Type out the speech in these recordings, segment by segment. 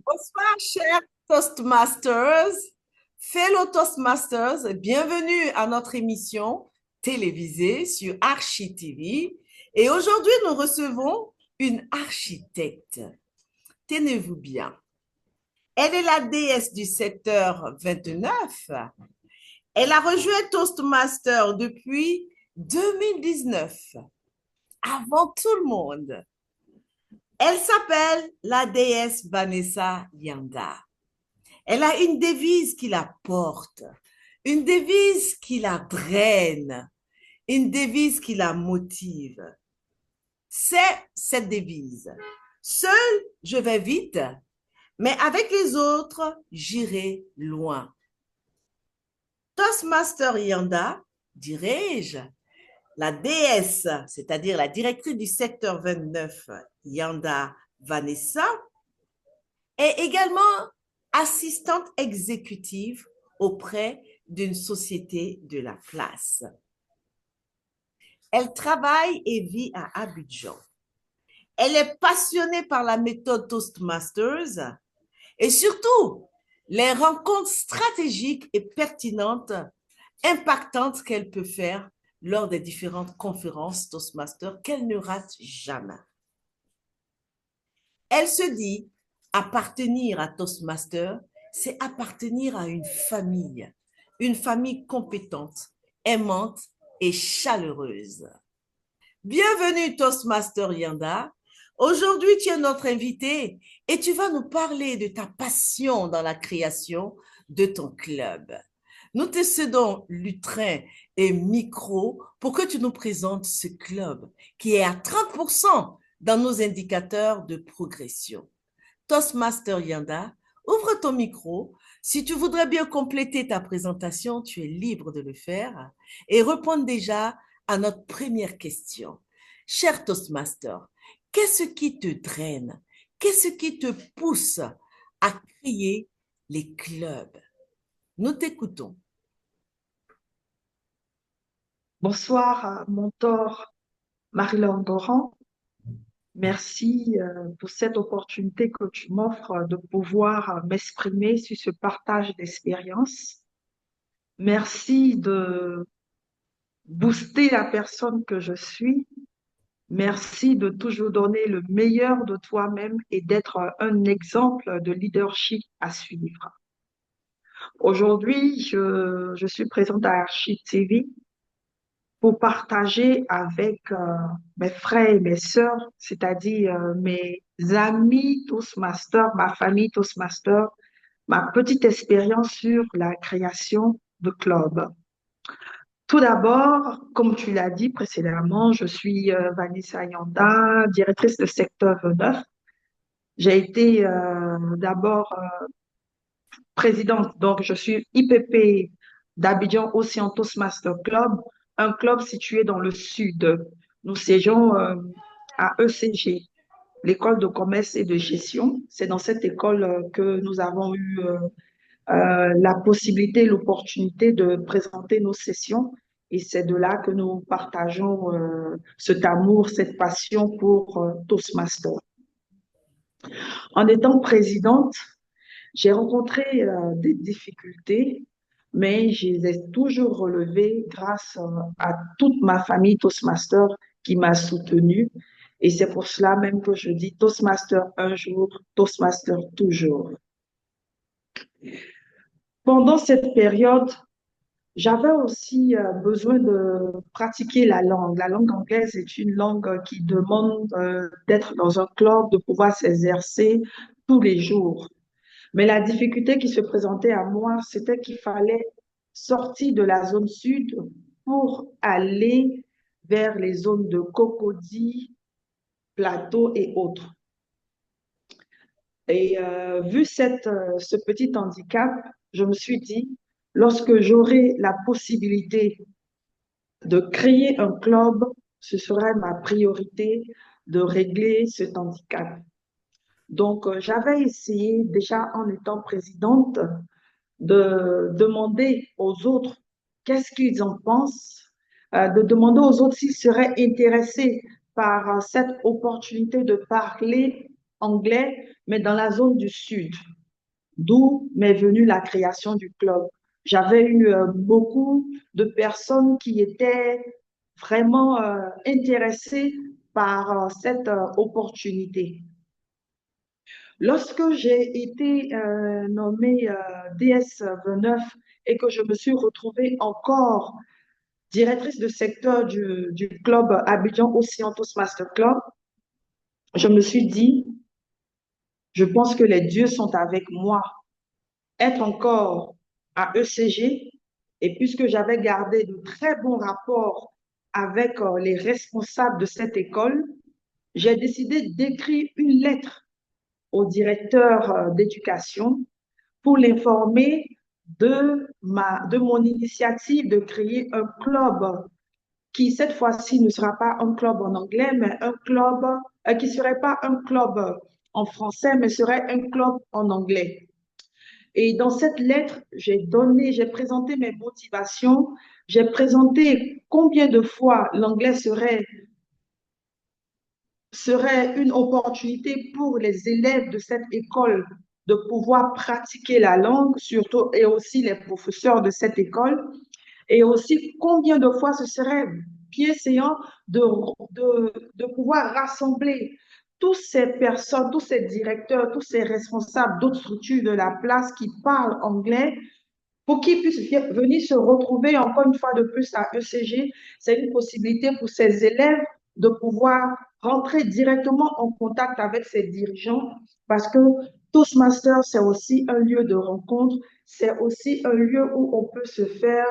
Bonsoir, chers Toastmasters, fellow Toastmasters, bienvenue à notre émission télévisée sur Archie TV. Et aujourd'hui, nous recevons une architecte. Tenez-vous bien. Elle est la déesse du secteur 29. Elle a rejoint Toastmaster depuis 2019, avant tout le monde. Elle s'appelle la déesse Vanessa Yanda. Elle a une devise qui la porte, une devise qui la draine, une devise qui la motive. C'est cette devise. Seul, je vais vite, mais avec les autres, j'irai loin. Toastmaster Yanda, dirais-je, la déesse, c'est-à-dire la directrice du secteur 29, Yanda Vanessa, est également assistante exécutive auprès d'une société de la place. Elle travaille et vit à Abidjan. Elle est passionnée par la méthode Toastmasters et surtout les rencontres stratégiques et pertinentes, impactantes qu'elle peut faire lors des différentes conférences Toastmasters qu'elle ne rate jamais. Elle se dit appartenir à Toastmaster, c'est appartenir à une famille compétente, aimante et chaleureuse. Bienvenue Toastmaster Yanda. Aujourd'hui, tu es notre invité et tu vas nous parler de ta passion dans la création de ton club. Nous te cédons lutrin et micro pour que tu nous présentes ce club qui est à 30% dans nos indicateurs de progression. Toastmaster Yanda, ouvre ton micro. Si tu voudrais bien compléter ta présentation, tu es libre de le faire et répondre déjà à notre première question. Cher Toastmaster, qu'est-ce qui te draine? Qu'est-ce qui te pousse à créer les clubs? Nous t'écoutons. Bonsoir, mentor Marie-Laure Doran. Merci pour cette opportunité que tu m'offres de pouvoir m'exprimer sur ce partage d'expérience. Merci de booster la personne que je suis. Merci de toujours donner le meilleur de toi-même et d'être un exemple de leadership à suivre. Aujourd'hui, je suis présente à Archie TV pour partager avec mes frères et mes sœurs, c'est-à-dire mes amis Toastmasters, ma famille Toastmasters, ma petite expérience sur la création de clubs. Tout d'abord, comme tu l'as dit précédemment, je suis Vanessa Yanda, directrice de secteur 9. J'ai été d'abord présidente, donc je suis IPP d'Abidjan Océan Toastmaster Club, un club situé dans le sud. Nous siégeons à ECG, l'école de commerce et de gestion. C'est dans cette école que nous avons eu la possibilité, l'opportunité de présenter nos sessions. Et c'est de là que nous partageons cet amour, cette passion pour Toastmaster. En étant présidente, j'ai rencontré des difficultés, mais je les ai toujours relevées grâce à toute ma famille Toastmaster qui m'a soutenue. Et c'est pour cela même que je dis Toastmaster un jour, Toastmaster toujours. Pendant cette période, j'avais aussi besoin de pratiquer la langue. La langue anglaise est une langue qui demande d'être dans un club, de pouvoir s'exercer tous les jours. Mais la difficulté qui se présentait à moi, c'était qu'il fallait sortir de la zone sud pour aller vers les zones de Cocody, Plateau et autres. Et vu ce petit handicap, je me suis dit, lorsque j'aurai la possibilité de créer un club, ce serait ma priorité de régler cet handicap. Donc, j'avais essayé déjà en étant présidente de demander aux autres qu'est-ce qu'ils en pensent, de demander aux autres s'ils seraient intéressés par cette opportunité de parler anglais, mais dans la zone du sud, d'où m'est venue la création du club. J'avais eu beaucoup de personnes qui étaient vraiment intéressées par cette opportunité. Lorsque j'ai été nommée DS 29 et que je me suis retrouvée encore directrice de secteur du club Abidjan Océan Toastmaster Club, je me suis dit, je pense que les dieux sont avec moi. Être encore à ECG, et puisque j'avais gardé de très bons rapports avec les responsables de cette école, j'ai décidé d'écrire une lettre au directeur d'éducation pour l'informer de mon initiative de créer un club qui, cette fois-ci, ne sera pas un club en anglais, mais un club qui ne serait pas un club en français, mais serait un club en anglais. Et dans cette lettre, j'ai présenté mes motivations, j'ai présenté combien de fois l'anglais serait une opportunité pour les élèves de cette école de pouvoir pratiquer la langue, surtout, et aussi les professeurs de cette école, et aussi combien de fois ce serait bienséant de pouvoir rassembler toutes ces personnes, tous ces directeurs, tous ces responsables d'autres structures de la place qui parlent anglais pour qu'ils puissent venir se retrouver encore une fois de plus à ECG. C'est une possibilité pour ces élèves de pouvoir rentrer directement en contact avec ces dirigeants parce que Toastmaster, c'est aussi un lieu de rencontre, c'est aussi un lieu où on peut se faire,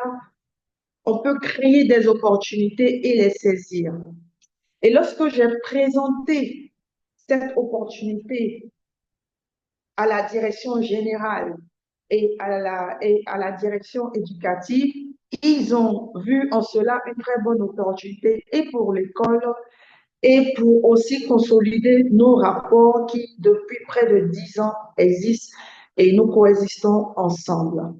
on peut créer des opportunités et les saisir. Et lorsque j'ai présenté cette opportunité à la direction générale et à la direction éducative, ils ont vu en cela une très bonne opportunité et pour l'école et pour aussi consolider nos rapports qui, depuis près de 10 ans, existent et nous coexistons ensemble.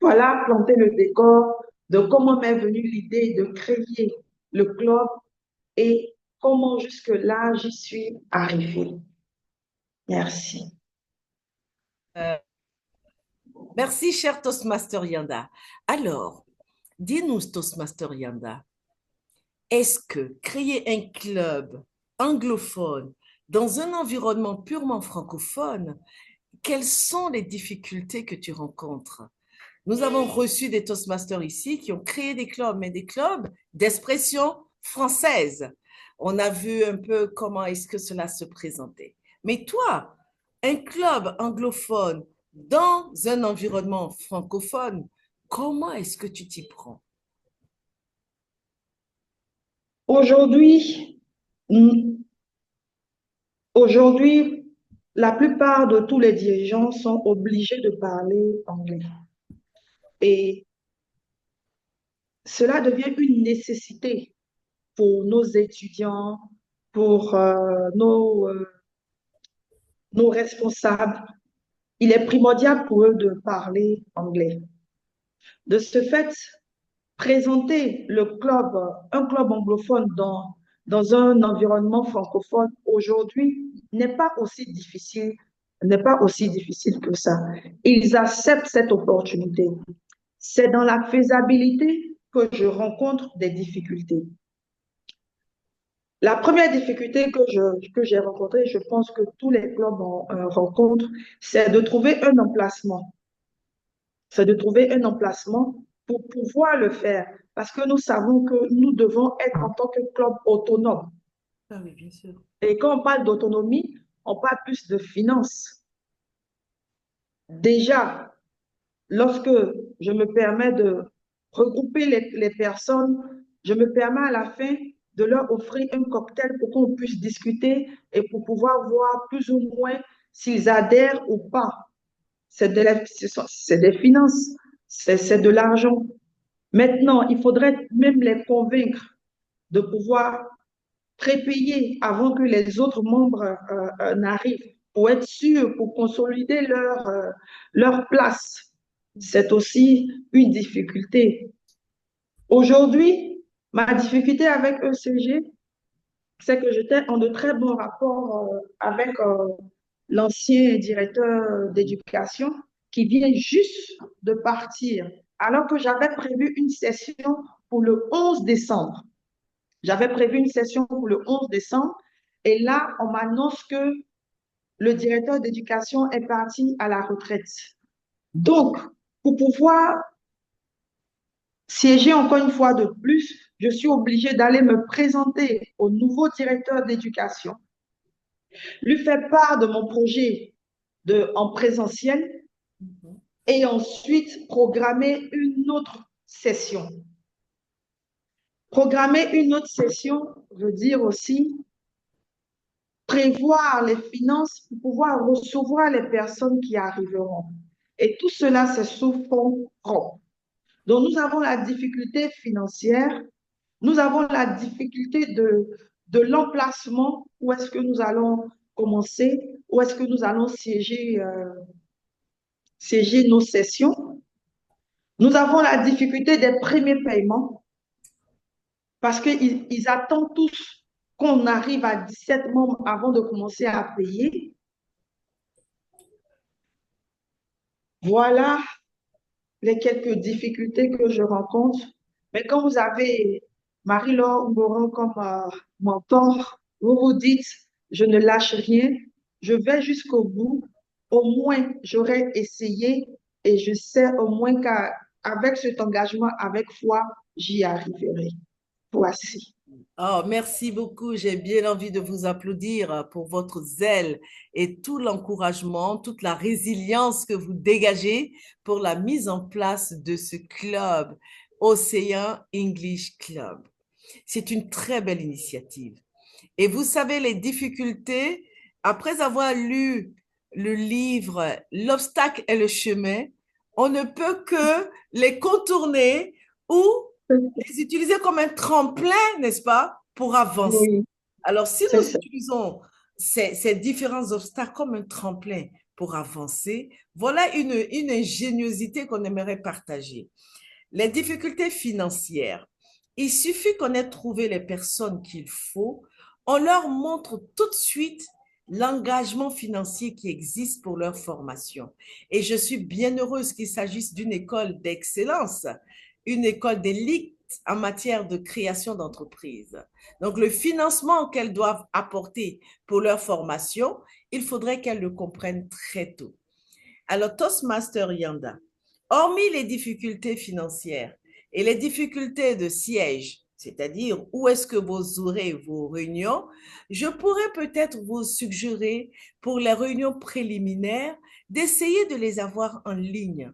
Voilà, planter le décor de comment m'est venue l'idée de créer le club et comment jusque-là j'y suis arrivée. Merci. Euh, Merci, cher Toastmaster Yanda. Alors, dis-nous, Toastmaster Yanda, est-ce que créer un club anglophone dans un environnement purement francophone, quelles sont les difficultés que tu rencontres? Nous avons reçu des Toastmasters ici qui ont créé des clubs, mais des clubs d'expression française. On a vu un peu comment est-ce que cela se présentait. Mais toi, un club anglophone dans un environnement francophone, comment est-ce que tu t'y prends? Aujourd'hui, aujourd'hui, la plupart de tous les dirigeants sont obligés de parler anglais. Et cela devient une nécessité pour nos étudiants, pour nos responsables. Il est primordial pour eux de parler anglais. De ce fait, présenter un club anglophone dans un environnement francophone aujourd'hui n'est pas aussi difficile que ça. Ils acceptent cette opportunité. C'est dans la faisabilité que je rencontre des difficultés. La première difficulté que j'ai rencontrée, je pense que tous les clubs rencontrent, c'est de trouver un emplacement. C'est de trouver un emplacement pour pouvoir le faire. Parce que nous savons que nous devons être en tant que club autonome. Ah oui, bien sûr. Et quand on parle d'autonomie, on parle plus de finances. Déjà, lorsque je me permets de regrouper les personnes, je me permets à la fin de leur offrir un cocktail pour qu'on puisse discuter et pour pouvoir voir plus ou moins s'ils adhèrent ou pas. C'est des finances, c'est de l'argent. Maintenant, il faudrait même les convaincre de pouvoir prépayer avant que les autres membres n'arrivent pour être sûrs, pour consolider leur place. C'est aussi une difficulté. Aujourd'hui, ma difficulté avec ECG, c'est que j'étais en de très bons rapports avec l'ancien directeur d'éducation qui vient juste de partir, alors que j'avais prévu une session pour le 11 décembre. J'avais prévu une session pour le 11 décembre et là, on m'annonce que le directeur d'éducation est parti à la retraite. Donc, pour pouvoir siéger encore une fois de plus, je suis obligée d'aller me présenter au nouveau directeur d'éducation, lui faire part de mon projet en présentiel Mhm. et ensuite programmer une autre session. Programmer une autre session veut dire aussi prévoir les finances pour pouvoir recevoir les personnes qui arriveront. Et tout cela, c'est sous fonds propres. Donc, nous avons la difficulté financière, nous avons la difficulté de l'emplacement, où est-ce que nous allons commencer, où est-ce que nous allons siéger nos sessions. Nous avons la difficulté des premiers paiements parce qu'ils attendent tous qu'on arrive à 17 membres avant de commencer à payer. Voilà les quelques difficultés que je rencontre. Mais quand vous avez Marie-Laure Ngorong comme mentor, vous vous dites, je ne lâche rien, je vais jusqu'au bout, au moins j'aurai essayé et je sais au moins qu'avec cet engagement, avec foi, j'y arriverai. Voici. Oh, merci beaucoup. J'ai bien envie de vous applaudir pour votre zèle et tout l'encouragement, toute la résilience que vous dégagez pour la mise en place de ce club, Océan English Club. C'est une très belle initiative. Et vous savez, les difficultés, après avoir lu le livre L'obstacle et le chemin, on ne peut que les contourner ou les utiliser comme un tremplin, n'est-ce pas, pour avancer. Oui, Alors, si c'est nous ça. utilisons ces différents obstacles comme un tremplin pour avancer, voilà une ingéniosité qu'on aimerait partager. Les difficultés financières. Il suffit qu'on ait trouvé les personnes qu'il faut, on leur montre tout de suite l'engagement financier qui existe pour leur formation. Et je suis bien heureuse qu'il s'agisse d'une école d'excellence, une école d'élite en matière de création d'entreprise. Donc, le financement qu'elles doivent apporter pour leur formation, il faudrait qu'elles le comprennent très tôt. Alors, Toastmaster Yanda, hormis les difficultés financières et les difficultés de siège, c'est-à-dire où est-ce que vous aurez vos réunions, je pourrais peut-être vous suggérer pour les réunions préliminaires d'essayer de les avoir en ligne.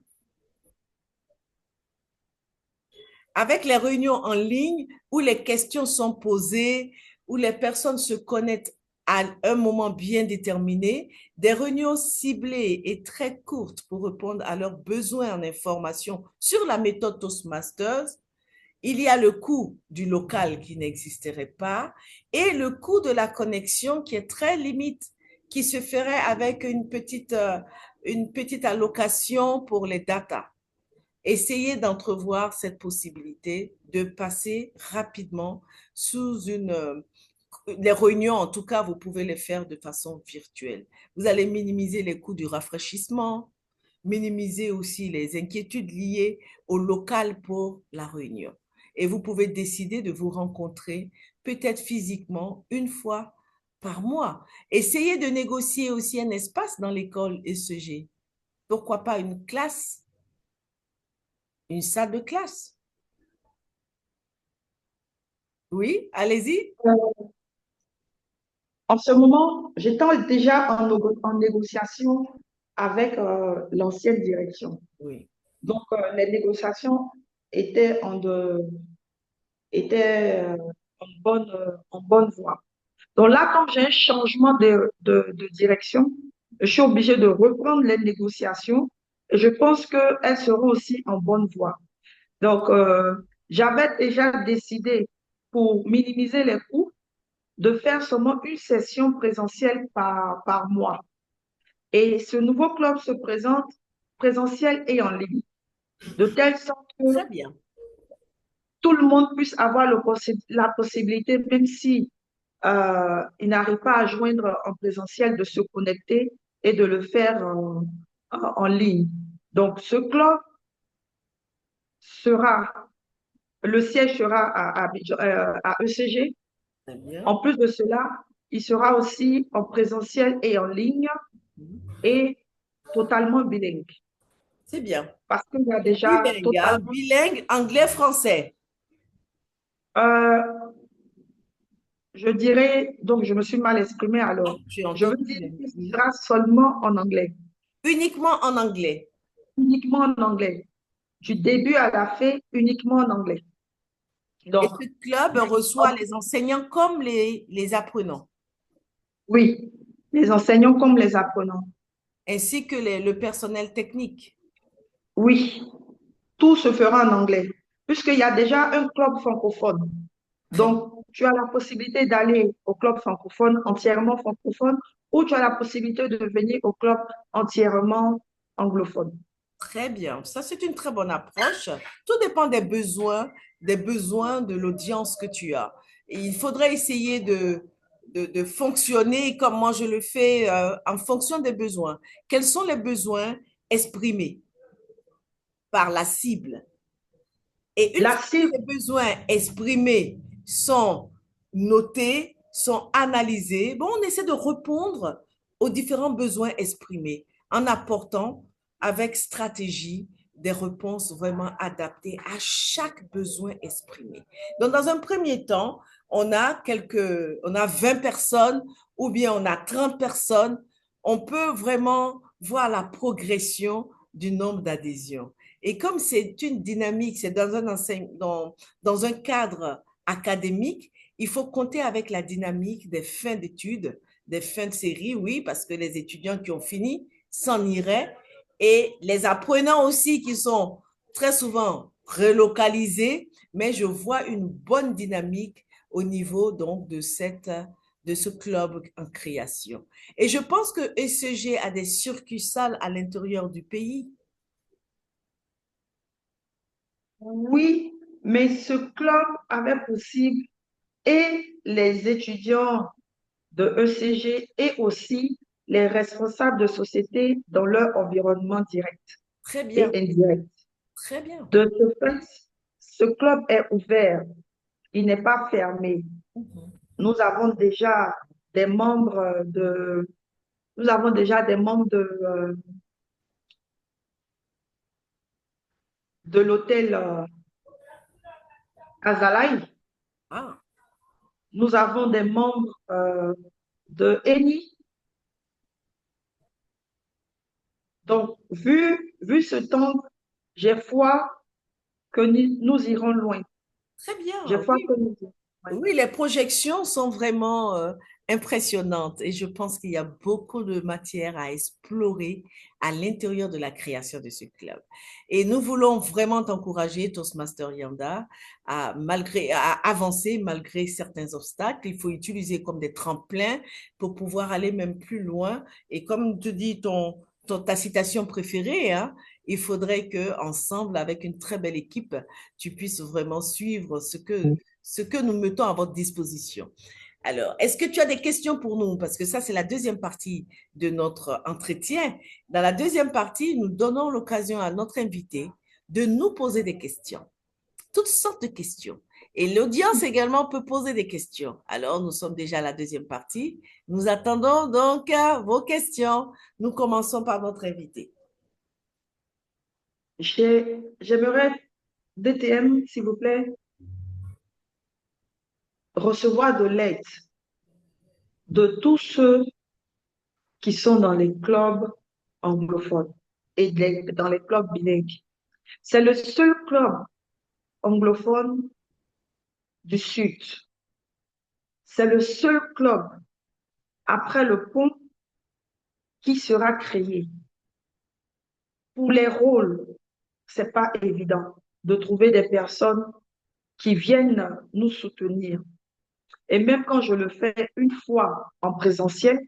Avec les réunions en ligne où les questions sont posées, où les personnes se connectent à un moment bien déterminé, des réunions ciblées et très courtes pour répondre à leurs besoins en information sur la méthode Toastmasters. Il y a le coût du local qui n'existerait pas et le coût de la connexion qui est très limite, qui se ferait avec une petite allocation pour les datas. Essayez d'entrevoir cette possibilité de passer rapidement sous les réunions, en tout cas, vous pouvez les faire de façon virtuelle. Vous allez minimiser les coûts du rafraîchissement, minimiser aussi les inquiétudes liées au local pour la réunion. Et vous pouvez décider de vous rencontrer peut-être physiquement une fois par mois. Essayez de négocier aussi un espace dans l'école ECG. Pourquoi pas une classe, une salle de classe? Oui, allez-y. En ce moment, j'étais déjà en négociation avec l'ancienne direction. Oui. Donc, les négociations étaient étaient en bonne voie. Donc là, quand j'ai un changement de direction, je suis obligée de reprendre les négociations et je pense qu'elles seront aussi en bonne voie. Donc, j'avais déjà décidé pour minimiser les coûts de faire seulement une session présentielle par mois. Et ce nouveau club se présente présentiel et en ligne, de telle sorte que Très bien. tout le monde puisse avoir la possibilité, même si ils n'arrivent pas à joindre en présentiel, de se connecter et de le faire en ligne. Donc, ce club sera, le siège sera à ECG. Très bien. En plus de cela, il sera aussi en présentiel et en ligne Mhm. et totalement bilingue. C'est bien. Parce qu'il y a déjà Bilingue, hein? totalement, Bilingue, anglais-français. euh, je dirais, donc je me suis mal exprimée Ah, alors. j'ai Je veux entendu dire bilingue. que ce Oui. sera seulement en anglais, Uniquement en anglais. uniquement en anglais. Du début à la fin, uniquement en anglais. Et Donc, ce club reçoit les enseignants comme les apprenants, oui, les enseignants comme les apprenants. ainsi que le personnel technique. Oui, tout se fera en anglais, puisqu'il y a déjà un club francophone. Très bien. Donc, tu as la possibilité d'aller au club francophone, entièrement francophone, ou tu as la possibilité de venir au club entièrement anglophone. Très bien. Ça, c'est une très bonne approche. Tout dépend des besoins de l'audience que tu as. Et il faudrait essayer de fonctionner comme moi je le fais en fonction des besoins. Quels sont les besoins exprimés par la cible? Et une La fois que cible, les besoins exprimés sont notés, sont analysés, bon, on essaie de répondre aux différents besoins exprimés en apportant avec stratégie des réponses vraiment adaptées à chaque besoin exprimé. Donc, dans un premier temps, on a 20 personnes ou bien on a 30 personnes. On peut vraiment voir la progression du nombre d'adhésions. Et comme c'est une dynamique, c'est dans un cadre académique, il faut compter avec la dynamique des fins d'études, des fins de série, oui, parce que les étudiants qui ont fini s'en iraient, et les apprenants aussi qui sont très souvent relocalisés, mais je vois une bonne dynamique au niveau donc de ce club en création. Et je pense que ECG a des succursales à l'intérieur du pays. oui, mais ce club avait possible et les étudiants de ECG et aussi les responsables de société dans leur environnement direct Très bien, et indirect. très bien. De ce fait, ce club est ouvert, il n'est pas fermé. Mhm. Nous avons déjà des membres nous avons déjà des membres de l'hôtel Azalaï. Ah, Nous avons des membres de Eni. Donc, vu ce temps, j'ai foi que nous irons loin. très bien, J'ai foi oui. que nous irons loin. Oui, les projections sont vraiment impressionnantes et je pense qu'il y a beaucoup de matière à explorer à l'intérieur de la création de ce club. Et nous voulons vraiment t'encourager, Toastmaster Yanda, à avancer malgré certains obstacles. Il faut utiliser comme des tremplins pour pouvoir aller même plus loin. Et comme tu dis ta citation préférée, hein, il faudrait que ensemble, avec une très belle équipe, tu puisses vraiment suivre ce que nous mettons à votre disposition. Alors, est-ce que tu as des questions pour nous? Parce que ça, c'est la deuxième partie de notre entretien. Dans la deuxième partie, nous donnons l'occasion à notre invité de nous poser des questions, toutes sortes de questions. Et l'audience également peut poser des questions. Alors, nous sommes déjà à la deuxième partie. Nous attendons donc vos questions. Nous commençons par notre invité. J'aimerais, DTM, s'il vous plaît, recevoir de l'aide de tous ceux qui sont dans les clubs anglophones et dans les clubs bilingues. C'est le seul club anglophone du Sud. C'est le seul club après le pont qui sera créé. Pour les rôles, c'est pas évident de trouver des personnes qui viennent nous soutenir. Et même quand je le fais une fois en présentiel,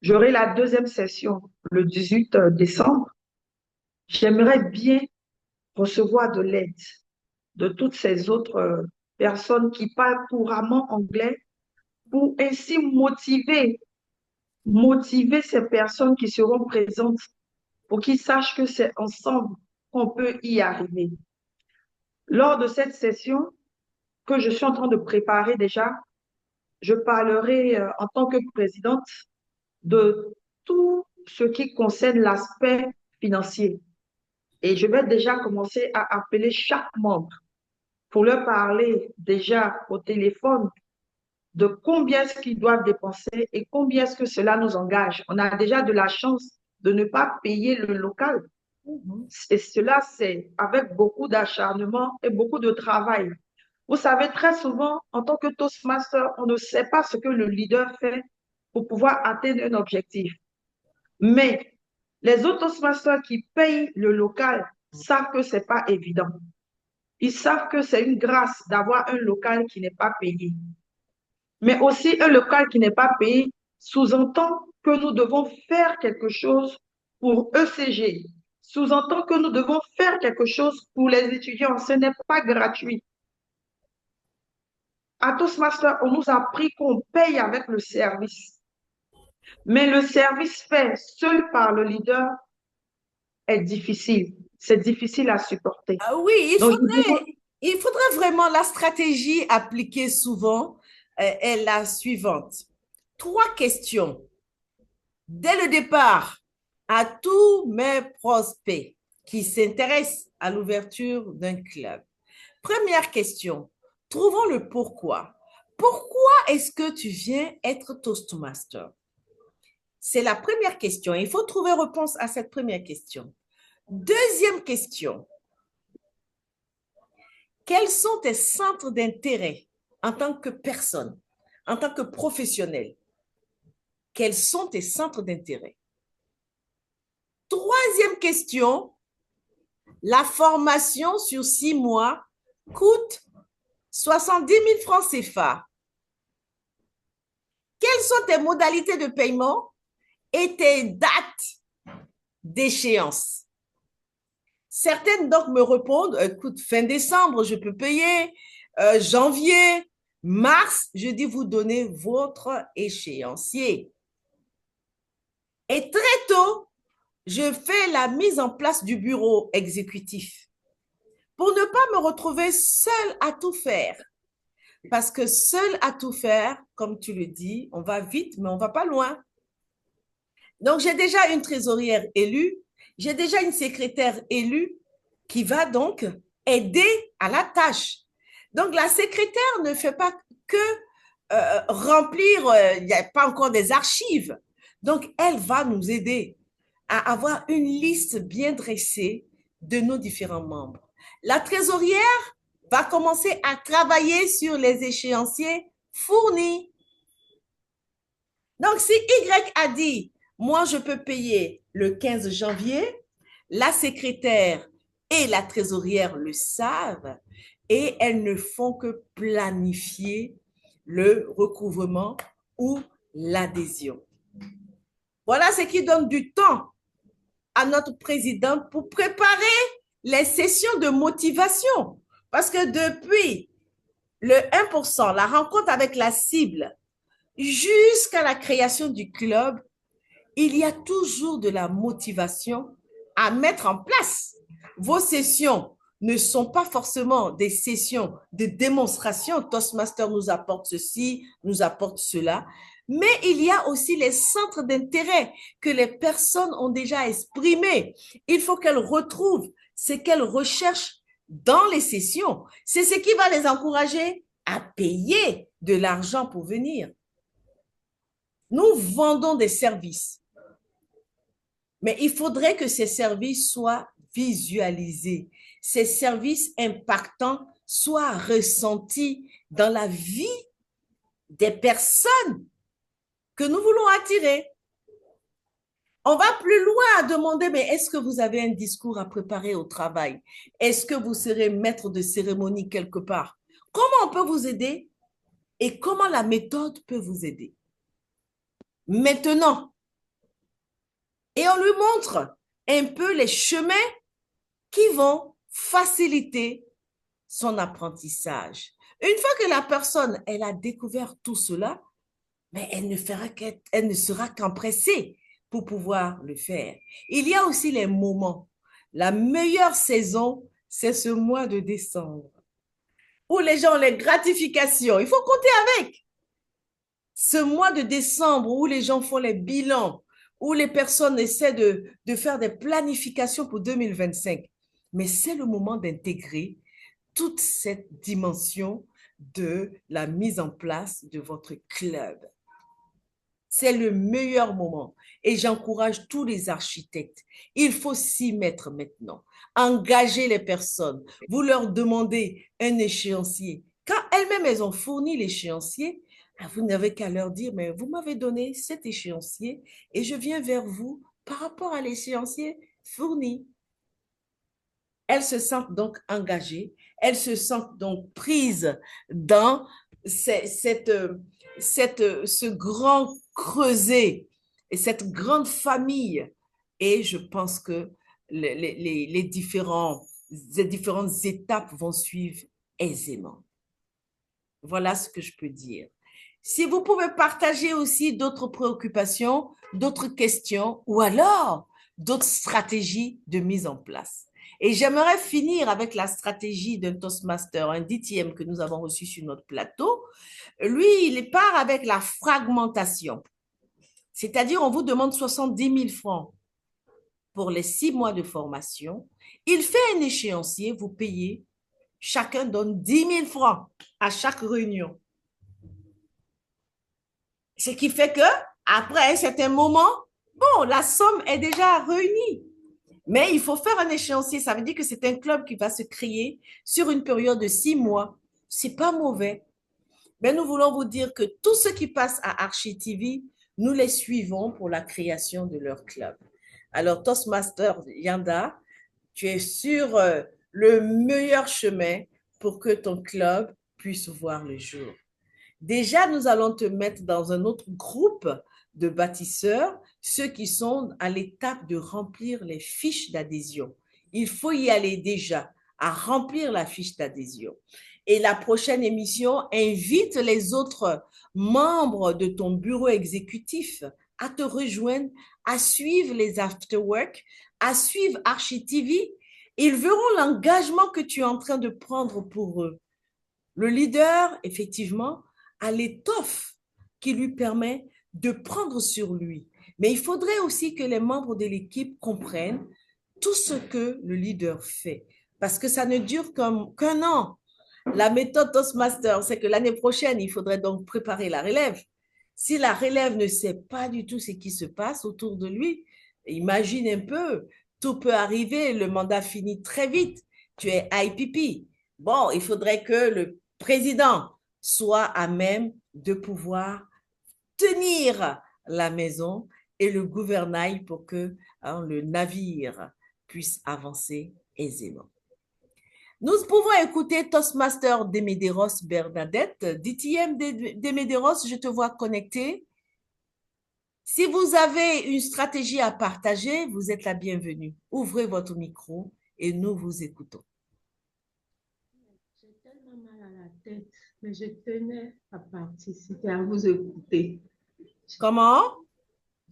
j'aurai la deuxième session le 18 décembre. J'aimerais bien recevoir de l'aide de toutes ces autres personnes qui parlent couramment anglais pour ainsi motiver ces personnes qui seront présentes pour qu'ils sachent que c'est ensemble qu'on peut y arriver. Lors de cette session que je suis en train de préparer déjà, je parlerai en tant que présidente de tout ce qui concerne l'aspect financier. Et je vais déjà commencer à appeler chaque membre pour leur parler déjà au téléphone de combien est-ce qu'ils doivent dépenser et combien est-ce que cela nous engage. On a déjà de la chance de ne pas payer le local. Et cela, c'est avec beaucoup d'acharnement et beaucoup de travail. Vous savez, très souvent, en tant que Toastmaster, on ne sait pas ce que le leader fait pour pouvoir atteindre un objectif. Mais les autres Toastmasters qui payent le local savent que ce n'est pas évident. Ils savent que c'est une grâce d'avoir un local qui n'est pas payé. Mais aussi, un local qui n'est pas payé sous-entend que nous devons faire quelque chose pour ECG, sous-entend que nous devons faire quelque chose pour les étudiants. Ce n'est pas gratuit. À Toastmasters, on nous a appris qu'on paye avec le service. Mais le service fait seul par le leader est difficile. C'est difficile à supporter. Ah oui, Donc, il faudrait vraiment la stratégie appliquée souvent est la suivante. 3 questions dès le départ à tous mes prospects qui s'intéressent à l'ouverture d'un club. Première question, trouvons le pourquoi. Pourquoi est-ce que tu viens être Toastmaster? C'est la première question. Il faut trouver réponse à cette première question. Deuxième question, quels sont tes centres d'intérêt en tant que personne, en tant que professionnel? Quels sont tes centres d'intérêt? Troisième question, la formation sur 6 mois coûte 70 000 francs CFA. Quelles sont tes modalités de paiement et tes dates d'échéance? Certaines donc me répondent, écoute, fin décembre, je peux payer, janvier, mars, je dis, vous donnez votre échéancier. Et très tôt, je fais la mise en place du bureau exécutif pour ne pas me retrouver seule à tout faire. Parce que seul à tout faire, comme tu le dis, on va vite, mais on ne va pas loin. Donc, j'ai déjà une trésorière élue, j'ai déjà une secrétaire élue qui va donc aider à la tâche. Donc, la secrétaire ne fait pas que remplir, il n'y a pas encore des archives. Donc, elle va nous aider à avoir une liste bien dressée de nos différents membres. La trésorière va commencer à travailler sur les échéanciers fournis. Donc, si Y a dit, moi, je peux payer le 15 janvier, la secrétaire et la trésorière le savent et elles ne font que planifier le recouvrement ou l'adhésion. Voilà ce qui donne du temps à notre présidente pour préparer les sessions de motivation. Parce que depuis le 1%, la rencontre avec la cible, jusqu'à la création du club, il y a toujours de la motivation à mettre en place. Vos sessions ne sont pas forcément des sessions de démonstration. Toastmaster nous apporte ceci, nous apporte cela. Mais il y a aussi les centres d'intérêt que les personnes ont déjà exprimés. Il faut qu'elles retrouvent ce qu'elles recherchent dans les sessions. C'est ce qui va les encourager à payer de l'argent pour venir. Nous vendons des services, mais il faudrait que ces services soient visualisés, ces services impactants soient ressentis dans la vie des personnes que nous voulons attirer. On va plus loin à demander, mais est-ce que vous avez un discours à préparer au travail? Est-ce que vous serez maître de cérémonie quelque part? Comment on peut vous aider et comment la méthode peut vous aider? Maintenant, et on lui montre un peu les chemins qui vont faciliter son apprentissage. Une fois que la personne, elle a découvert tout cela, mais elle ne sera qu'empressée pour pouvoir le faire. Il y a aussi les moments. La meilleure saison, c'est ce mois de décembre, où les gens ont les gratifications. Il faut compter avec. Ce mois de décembre où les gens font les bilans, où les personnes essaient de faire des planifications pour 2025. Mais c'est le moment d'intégrer toute cette dimension de la mise en place de votre club. C'est le meilleur moment. Et j'encourage tous les architectes. Il faut s'y mettre maintenant. Engager les personnes. Vous leur demandez un échéancier. Quand elles-mêmes, elles ont fourni l'échéancier, vous n'avez qu'à leur dire, mais vous m'avez donné cet échéancier et je viens vers vous par rapport à l'échéancier fourni. Elles se sentent donc engagées, elles se sentent donc prises dans ce grand creuset et cette grande famille. Et je pense que les différentes étapes vont suivre aisément. Voilà ce que je peux dire. Si vous pouvez partager aussi d'autres préoccupations, d'autres questions ou alors d'autres stratégies de mise en place. Et j'aimerais finir avec la stratégie d'un Toastmaster, un DTM que nous avons reçu sur notre plateau. Lui, il part avec la fragmentation. C'est-à-dire, on vous demande 70 000 francs pour les 6 mois de formation. Il fait un échéancier, vous payez, chacun donne 10 000 francs à chaque réunion. Ce qui fait que après un certain moment, bon, la somme est déjà réunie. Mais il faut faire un échéancier. Ça veut dire que c'est un club qui va se créer sur une période de 6 mois. C'est pas mauvais. Mais nous voulons vous dire que tous ceux qui passent à Archie TV, nous les suivons pour la création de leur club. Alors, Toastmaster Yanda, tu es sur le meilleur chemin pour que ton club puisse voir le jour. Déjà, nous allons te mettre dans un autre groupe de bâtisseurs, ceux qui sont à l'étape de remplir les fiches d'adhésion. Il faut y aller déjà à remplir la fiche d'adhésion. Et la prochaine émission invite les autres membres de ton bureau exécutif à te rejoindre, à suivre les afterwork, à suivre Archie TV. Ils verront l'engagement que tu es en train de prendre pour eux. Le leader, effectivement, a l'étoffe qui lui permet de prendre sur lui. Mais il faudrait aussi que les membres de l'équipe comprennent tout ce que le leader fait. Parce que ça ne dure qu'un an. La méthode Toastmaster, c'est que l'année prochaine, il faudrait donc préparer la relève. Si la relève ne sait pas du tout ce qui se passe autour de lui, imagine un peu, tout peut arriver, le mandat finit très vite. Tu es IPP. Bon, il faudrait que le président soit à même de pouvoir tenir la maison et le gouvernail pour que le navire puisse avancer aisément. Nous pouvons écouter Toastmaster Demederos Bernadette. DTM Demederos, je te vois connecté. Si vous avez une stratégie à partager, vous êtes la bienvenue. Ouvrez votre micro et nous vous écoutons. J'ai tellement mal à la tête, mais je tenais à participer, à vous écouter. Comment?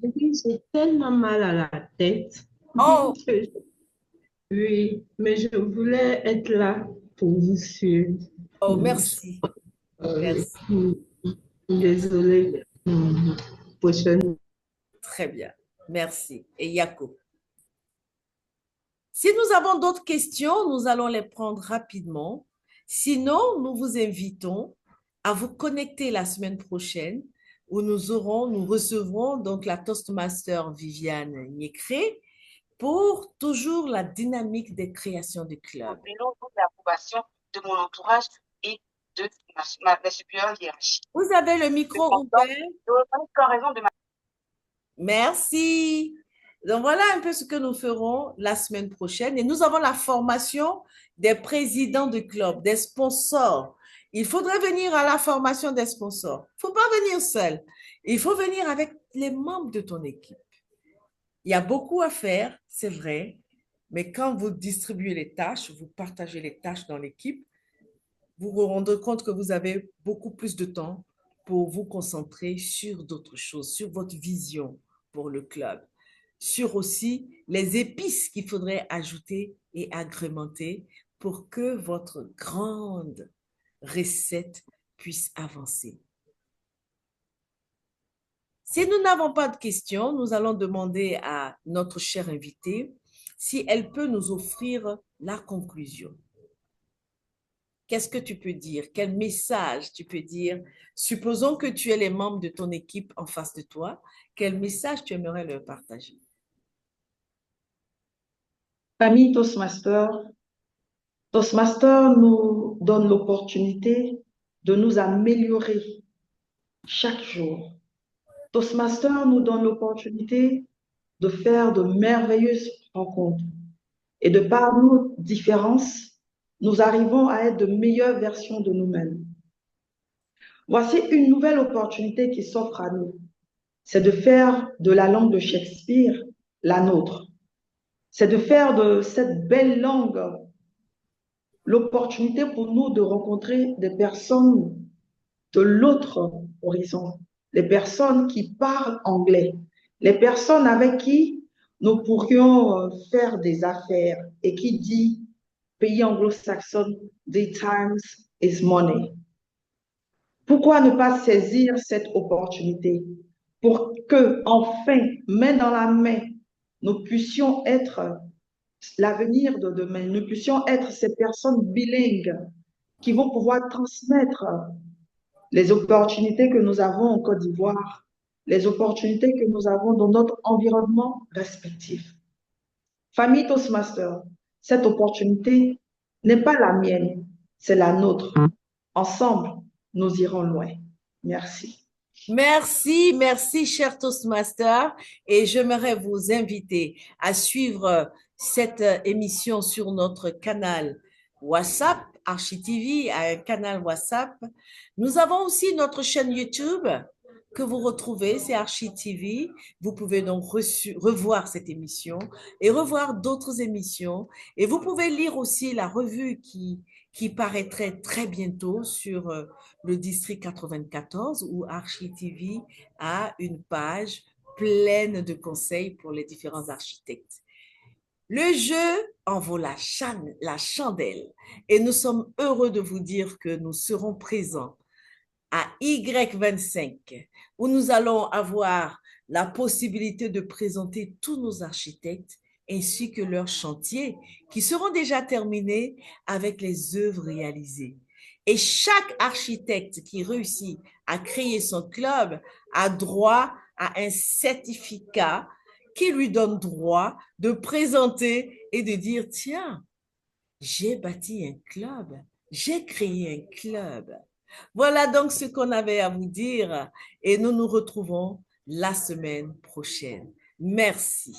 J'ai tellement mal à la tête. Oh, Oui, mais je voulais être là pour vous suivre. oh, merci. Merci. Désolée. Prochaine. Très bien. Merci. Et Yako. Si nous avons d'autres questions, nous allons les prendre rapidement. Sinon, nous vous invitons à vous connecter la semaine prochaine où nous recevrons donc la Toastmaster Viviane Niécré pour toujours la dynamique des créations de clubs. L'approbation de mon entourage et de ma supérieure hiérarchie. Vous avez le micro ouvert. Merci. Donc, voilà un peu ce que nous ferons la semaine prochaine. Et nous avons la formation des présidents de club, des sponsors. Il faudrait venir à la formation des sponsors. Il ne faut pas venir seul. Il faut venir avec les membres de ton équipe. Il y a beaucoup à faire, c'est vrai, mais quand vous distribuez les tâches, vous partagez les tâches dans l'équipe, vous vous rendez compte que vous avez beaucoup plus de temps pour vous concentrer sur d'autres choses, sur votre vision pour le club, sur aussi les épices qu'il faudrait ajouter et agrémenter pour que votre grande recette puisse avancer. Si nous n'avons pas de questions, nous allons demander à notre chère invitée si elle peut nous offrir la conclusion. Qu'est-ce que tu peux dire? Quel message tu peux dire? Supposons que tu es les membres de ton équipe en face de toi. Quel message tu aimerais leur partager? Famille Toastmaster, Toastmaster nous donne l'opportunité de nous améliorer chaque jour. Toastmaster nous donne l'opportunité de faire de merveilleuses rencontres. Et de par nos différences, nous arrivons à être de meilleures versions de nous-mêmes. Voici une nouvelle opportunité qui s'offre à nous. C'est de faire de la langue de Shakespeare la nôtre. C'est de faire de cette belle langue l'opportunité pour nous de rencontrer des personnes de l'autre horizon, les personnes qui parlent anglais, les personnes avec qui nous pourrions faire des affaires et qui dit pays anglo-saxon, the times is money. Pourquoi ne pas saisir cette opportunité pour que, enfin, main dans la main, nous puissions être l'avenir de demain, nous puissions être ces personnes bilingues qui vont pouvoir transmettre les opportunités que nous avons en Côte d'Ivoire, les opportunités que nous avons dans notre environnement respectif. Famille Toastmaster, cette opportunité n'est pas la mienne, c'est la nôtre. Ensemble, nous irons loin. Merci. Merci, merci, cher Toastmaster. Et j'aimerais vous inviter à suivre cette émission sur notre canal WhatsApp, Archie TV, à un canal WhatsApp. Nous avons aussi notre chaîne YouTube que vous retrouvez, c'est Archie TV. Vous pouvez donc revoir cette émission et revoir d'autres émissions. Et vous pouvez lire aussi la revue qui paraîtrait très bientôt sur le district 94 où Archie TV a une page pleine de conseils pour les différents architectes. Le jeu en vaut la chandelle et nous sommes heureux de vous dire que nous serons présents à Y25 où nous allons avoir la possibilité de présenter tous nos architectes ainsi que leurs chantiers qui seront déjà terminés avec les œuvres réalisées. Et chaque architecte qui réussit à créer son club a droit à un certificat qui lui donne droit de présenter et de dire, tiens, j'ai bâti un club, j'ai créé un club. Voilà donc ce qu'on avait à vous dire et nous nous retrouvons la semaine prochaine. Merci.